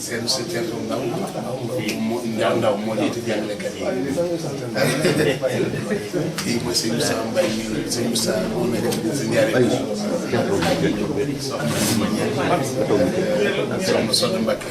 seen ndaw moo jiite jàngalekat yi kii mooy sëñ Moussa Mbaye mi sëñ Moussa moo nekk si ñaari soxna Soxna Mbacke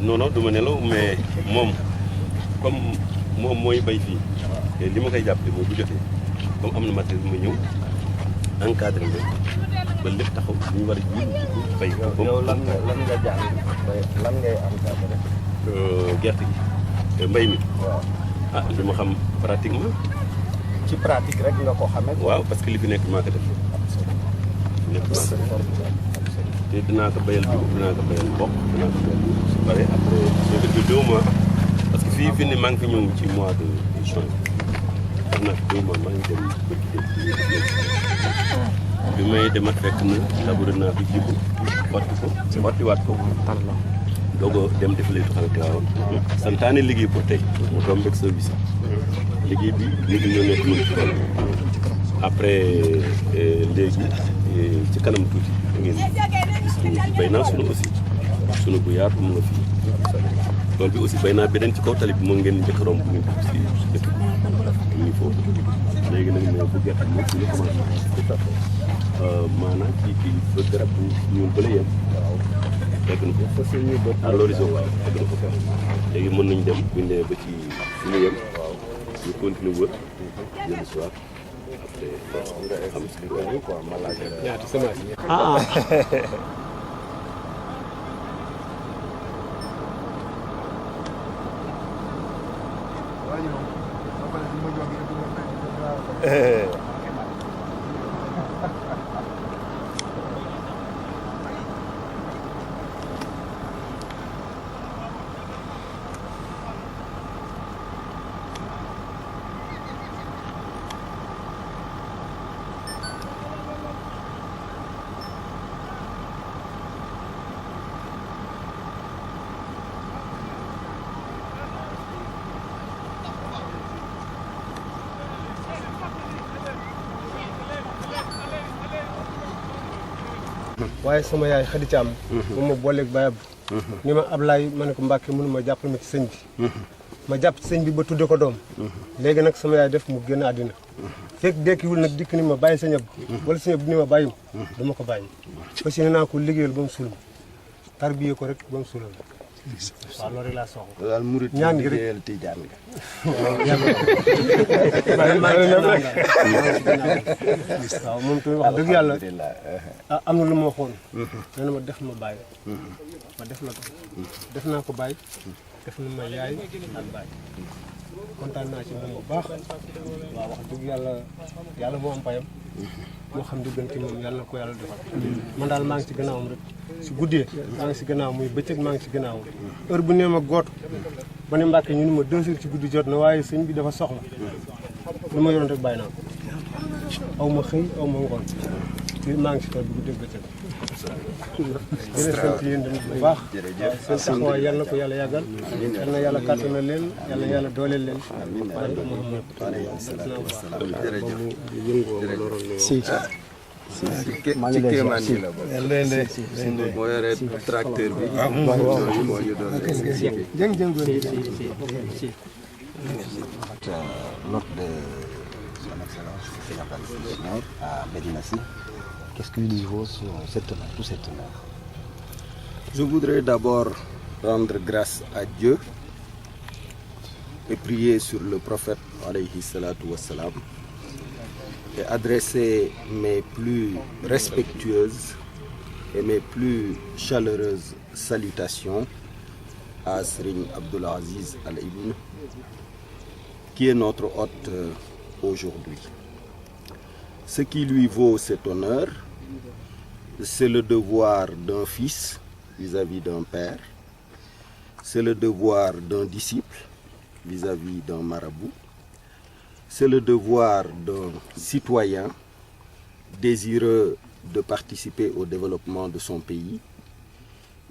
non non du ma nelaw mais moom comme moom mooy bay fii te li ma koy jàppale mooy bu jotee comme am na matériel bi ma ñëw encadré nga ba lépp taxaw ñu war a jiw bay ko. yow lan nga jàng lan ngay encadré. gerte gi mbay mi. waaw ah li ma xam pratiquement. ci pratique rek nga ko xamee. waaw parce que li fi nekk maa ko def. te dinaa ko bayal dugub dinaa ko bayal mboq dinaa ko bayal su pare après soo defee 2 mois parce que fii ne maa ngi fi ñëw ci mois de juin xam naa 2 mois maa ngi dem bëgg bi may demat fekk na labouré naa fi jibu xottiwaat ko doog a dem def lay tuxal Tiwaawan santaane liggéey pour tey mu tombeeg service liggéey bi léegi ñoo nekk mën ci tool après léegi ci kanam tuuti da ngeen gis ñu bay naa sunu aussi sunu bu yaatu mu nga fii tool bi aussi bay naa beneen ci kaw tali bi moom ngeen njëkk a romb bu ngeen dugg si dëkk bi ñu foofu léegi nag mais bu gerte moom suñu commencé maanaam kii ba garab bu ñuul ba la yem fekk na ko parce que ñu bët à l'horizon fekk na ko léegi mën nañ dem buñ demee ba ci suñu yem ñu continuer wër jël soir après xam si quoi malade ñaata semence waaye sama yaay Xadi Caam moom ma booleeg Baye Abdou ni ma Ablaye ma ne ko Mbàkke mënu ma jàppal ma ci sëñ bi ma jàpp ci sëñ bi ba tudde ko doom léegi nag sama yaay def mu génn àddina fekk dekkiwul nag dikk ni ma bàyyi sëñ Abdou wala sëñ Abdou ni ma bàyyi dama ko bàyyi parce que naa ko liggéeyal ba mu suul tarbiyee ko rek ba mu suulal waaw loolu rek laa soxla daal murit ñaan gi rek liggéeyal tijaan nga waaw moom tamit wax dëgg yàlla am na lu ma waxoon nee na ma def ma bàyyi ma def la ko def naa ko bàyyi def na ma yaay ak bàyyi kontaan naa ci moom bu baax waaw wax dëgg yàlla moo am payam moo xam di gën ci moom yàlla na ko yàlla defal man daal maa ngi ci gannaawam rek si guddee maa ngi si gannaaw muy bëccëg maa ngi ci gannaawam heure bu nee ma gootu ba ne Mbàkke ñu ne ma 2 heures ci guddi jot na waaye sëñ bi dafa soxla lu ma yoroon rek bàyyi naa ko aw ma xëy aw ma ngoon ci maa ngi si tool bi guddeeg bëccëg jërëjëf sant yéen tamit bu baax seen taxawaay yàlla na ko yàlla yàggal yàlla na yàlla kàttanal leen yàlla na yàlla dooleel leen ci kéemaan yi la bokk. moo yore tracteur bi. moo ñu doon l'hôte de son excellence Seigneur Khalif à Médina Sy. Qu'est-ce qu'il lui vaut sur cette honneur, tout cet honneur? Je voudrais d'abord rendre grâce à Dieu et prier sur le prophète alayhi salatu wassalam et adresser mes plus respectueuses et mes plus chaleureuses salutations à Serigne Abdoul Aziz Al Ibn, qui est notre hôte aujourd'hui. Ce qui lui vaut cet honneur, c'est le devoir d'un fils vis-à-vis d'un père, c'est le devoir d'un disciple vis-à-vis d'un marabout, c'est le devoir d'un citoyen désireux de participer au développement de son pays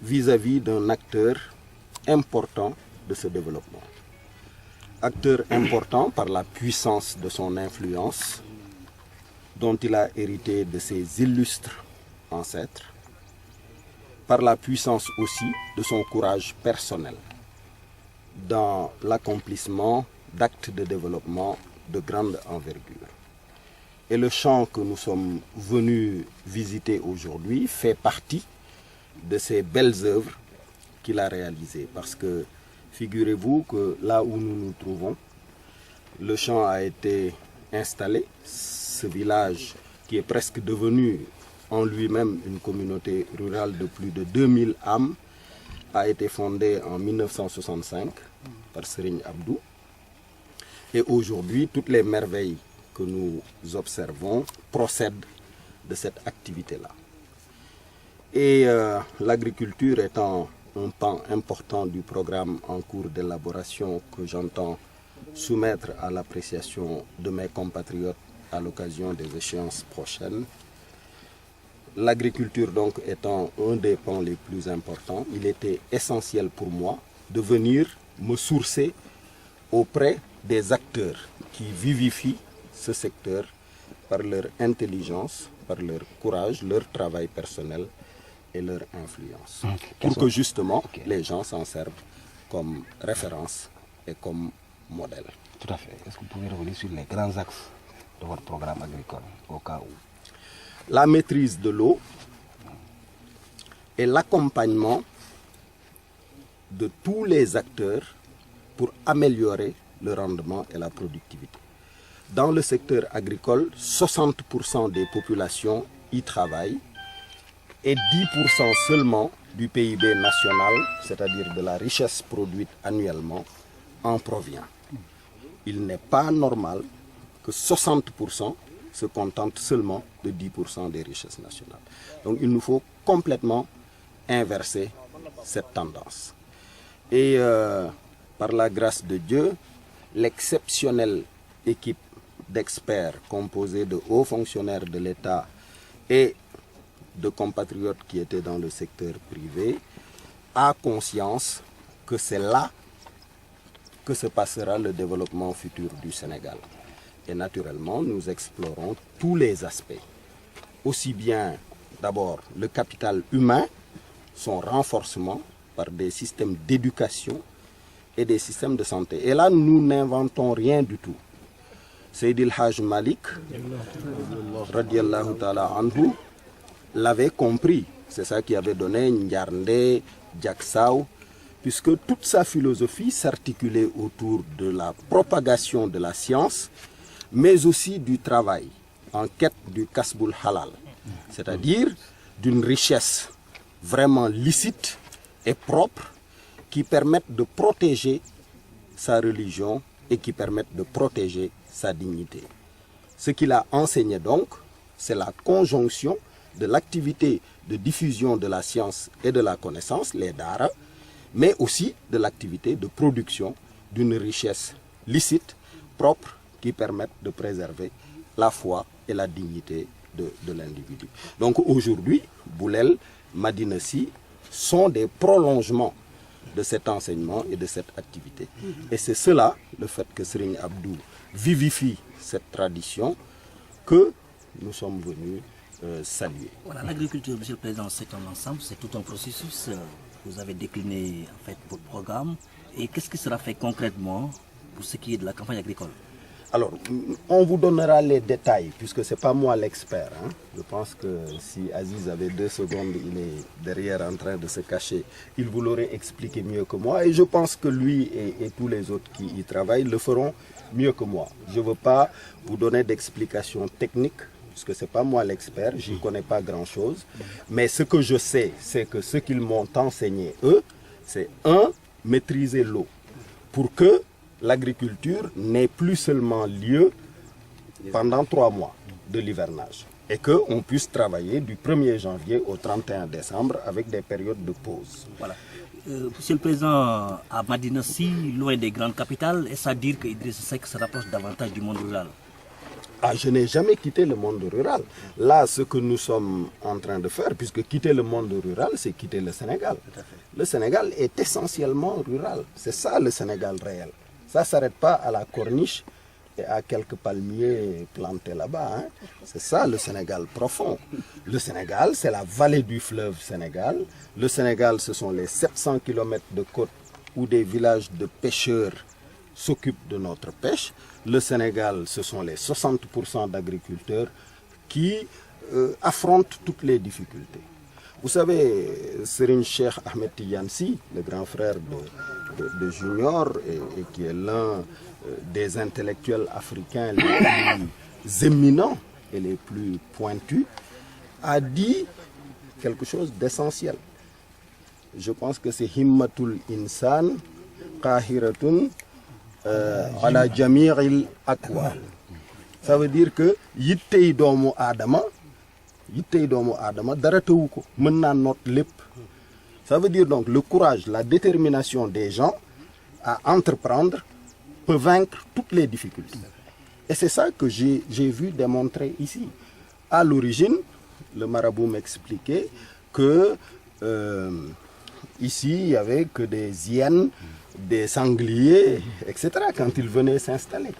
vis-à-vis d'un acteur important de ce développement. Acteur important par la puissance de son influence, dont il a hérité de ses illustres ancêtres, par la puissance aussi de son courage personnel dans l'accomplissement d'actes de développement de grande envergure. Et le champ que nous sommes venus visiter aujourd'hui fait partie de ces belles œuvres qu'il a réalisées. Parce que figurez-vous que là où nous nous trouvons, le champ a été installé. Ce village qui est presque devenu en lui-même une communauté rurale de plus de 2000 âmes a été fondé en 1965 par Serigne Abdou. Et aujourd'hui, toutes les merveilles que nous observons procèdent de cette activité-là. Et l'agriculture étant un pan important du programme en cours d'élaboration que j'entends soumettre à l'appréciation de mes compatriotes à l'occasion des échéances prochaines, l'agriculture donc étant un des pans les plus importants, il était essentiel pour moi de venir me sourcer auprès des acteurs qui vivifient ce secteur par leur intelligence, par leur courage, leur travail personnel et leur influence. Pour que justement les gens s'en servent comme référence et comme modèle. Tout à fait. Est-ce que vous pouvez revenir sur les grands axes de votre programme agricole au cas où? La maîtrise de l'eau et l'accompagnement de tous les acteurs pour améliorer le rendement et la productivité. Dans le secteur agricole, 60% des populations y travaillent et 10% seulement du PIB national, c'est-à-dire de la richesse produite annuellement, en provient. Il n'est pas normal que 60% se contentent seulement de 10% des richesses nationales. Donc il nous faut complètement inverser cette tendance. Et par la grâce de Dieu, l'exceptionnelle équipe d'experts composée de hauts fonctionnaires de l'État et de compatriotes qui étaient dans le secteur privé a conscience que c'est là que se passera le développement futur du Sénégal. Et naturellement, nous explorons tous les aspects. Aussi bien, d'abord, le capital humain, son renforcement par des systèmes d'éducation et des systèmes de santé. Et là, nous n'inventons rien du tout. Seydi El Hadj Malik, radiallahu ta'ala anhu, l'avait compris. C'est ça qui avait donné Ndiarndé, Diaksao, puisque toute sa philosophie s'articulait autour de la propagation de la science, mais aussi du travail, en quête du kasbul halal, c'est-à-dire d'une richesse vraiment licite et propre qui permettent de protéger sa religion et qui permettent de protéger sa dignité. Ce qu'il a enseigné donc, c'est la conjonction de l'activité de diffusion de la science et de la connaissance, les dara, mais aussi de l'activité de production d'une richesse licite, propre, qui permettent de préserver la foi et la dignité de l'individu. Donc aujourd'hui, Boulel, Madina Sy sont des prolongements de cet enseignement et de cette activité. Et c'est cela, le fait que Serigne Abdou vivifie cette tradition, que nous sommes venus saluer. Voilà, l'agriculture, Monsieur le Président, c'est un ensemble, c'est tout un processus. Vous avez décliné en fait votre programme. Et qu'est-ce qui sera fait concrètement pour ce qui est de la campagne agricole? Alors, on vous donnera les détails, puisque ce n'est pas moi l'expert. Hein. Je pense que si Aziz avait 2 secondes, il est derrière en train de se cacher, il vous l'aurait expliqué mieux que moi. Et je pense que lui et tous les autres qui y travaillent le feront mieux que moi. Je ne veux pas vous donner d'explications techniques, puisque ce n'est pas moi l'expert, je n'y connais pas grand-chose. Mais ce que je sais, c'est que ce qu'ils m'ont enseigné, eux, c'est maîtriser l'eau, pour que l'agriculture n'ait plus seulement lieu pendant 3 mois de l'hivernage et qu'on puisse travailler du 1er janvier au 31 décembre avec des périodes de pause. Voilà. Monsieur le Président, à Madina Sy, loin des grandes capitales, est-ce à dire que Idriss Seck se rapproche davantage du monde rural? Ah, je n'ai jamais quitté le monde rural. Là, ce que nous sommes en train de faire, puisque quitter le monde rural, c'est quitter le Sénégal. Le Sénégal est essentiellement rural. C'est ça le Sénégal réel. Ça ne s'arrête pas à la corniche et à quelques palmiers plantés là-bas. Hein. C'est ça le Sénégal profond. Le Sénégal, c'est la vallée du fleuve Sénégal. Le Sénégal, ce sont les 700 km de côte où des villages de pêcheurs s'occupent de notre pêche. Le Sénégal, ce sont les 60% d'agriculteurs qui affrontent toutes les difficultés. Vous savez, Serigne Cheikh Ahmed Tidiane Sy, le grand frère de Junior et qui est l'un des intellectuels africains les plus éminents et les plus pointus, a dit quelque chose d'essentiel. Je pense que c'est Himmatul Insan Qahiratun ala Jami'il Akwal. Ça veut dire que yittey doomu aadama dara tëwu ko, mën naa noot lépp. Ça veut dire donc le courage, la détermination des gens à entreprendre peut vaincre toutes les difficultés. Et c'est ça que j'ai vu démontrer ici. À l'origine, le marabout m'expliquait que ici, il n'y avait que des hyènes, des sangliers, etc. quand il venait s'installer.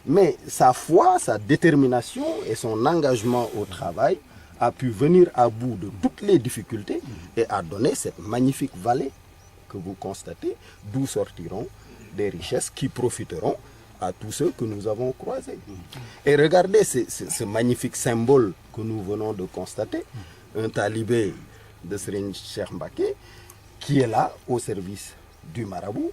Mais sa foi, sa détermination et son engagement au travail a pu venir à bout de toutes les difficultés et a donné cette magnifique vallée que vous constatez, d'où sortiront des richesses qui profiteront à tous ceux que nous avons croisés. Et regardez ce magnifique symbole que nous venons de constater, un talibé de Serigne Cheikh Mbacké qui est là au service du marabout.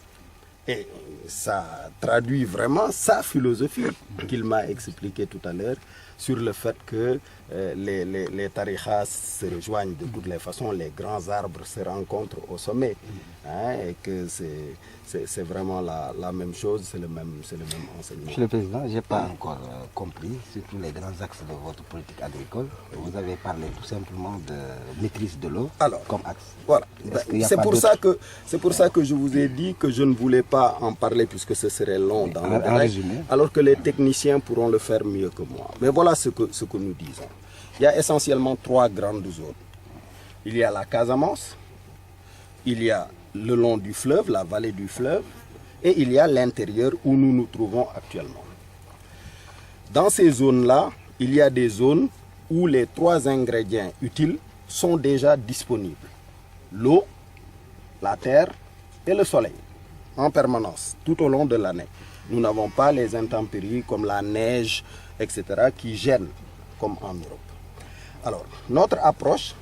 Et ça traduit vraiment sa philosophie qu'il m'a expliqué tout à l'heure sur le fait que les tarikhas se rejoignent de toutes les façons, les grands arbres se rencontrent au sommet, hein, et que c'est vraiment la même chose, c'est le même enseignement. Monsieur le Président, je n'ai pas encore compris surtout les grands axes de votre politique agricole. Vous avez parlé tout simplement de maîtrise de l'eau comme axe. Voilà. C'est pour ça que je vous ai dit que je ne voulais pas en parler puisque ce serait long dans le détail, alors que les techniciens pourront le faire mieux que moi. Mais voilà ce que nous disons. Il y a essentiellement 3 grandes zones. Il y a la Casamance, il y a le long du fleuve, la vallée du fleuve, et il y a l'intérieur où nous nous trouvons actuellement. Dans ces zones-là, il y a des zones où les 3 ingrédients utiles sont déjà disponibles. L'eau, la terre et le soleil, en permanence, tout au long de l'année. Nous n'avons pas les intempéries comme la neige, etc., qui gênent comme en Europe. Alors, notre approche,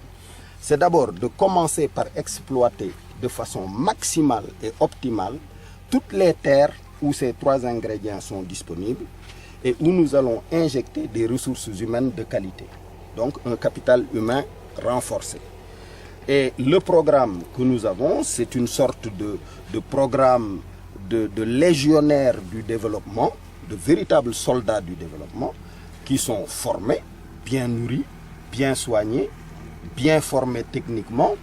c'est d'abord de commencer par exploiter de façon maximale et optimale toutes les terres où ces 3 ingrédients sont disponibles et où nous allons injecter des ressources humaines de qualité. Donc, un capital humain renforcé. Et le programme que nous avons, c'est une sorte de programme de légionnaires du développement, de véritables soldats du développement, qui sont formés bien nourris, bien soignés, bien formés techniquement,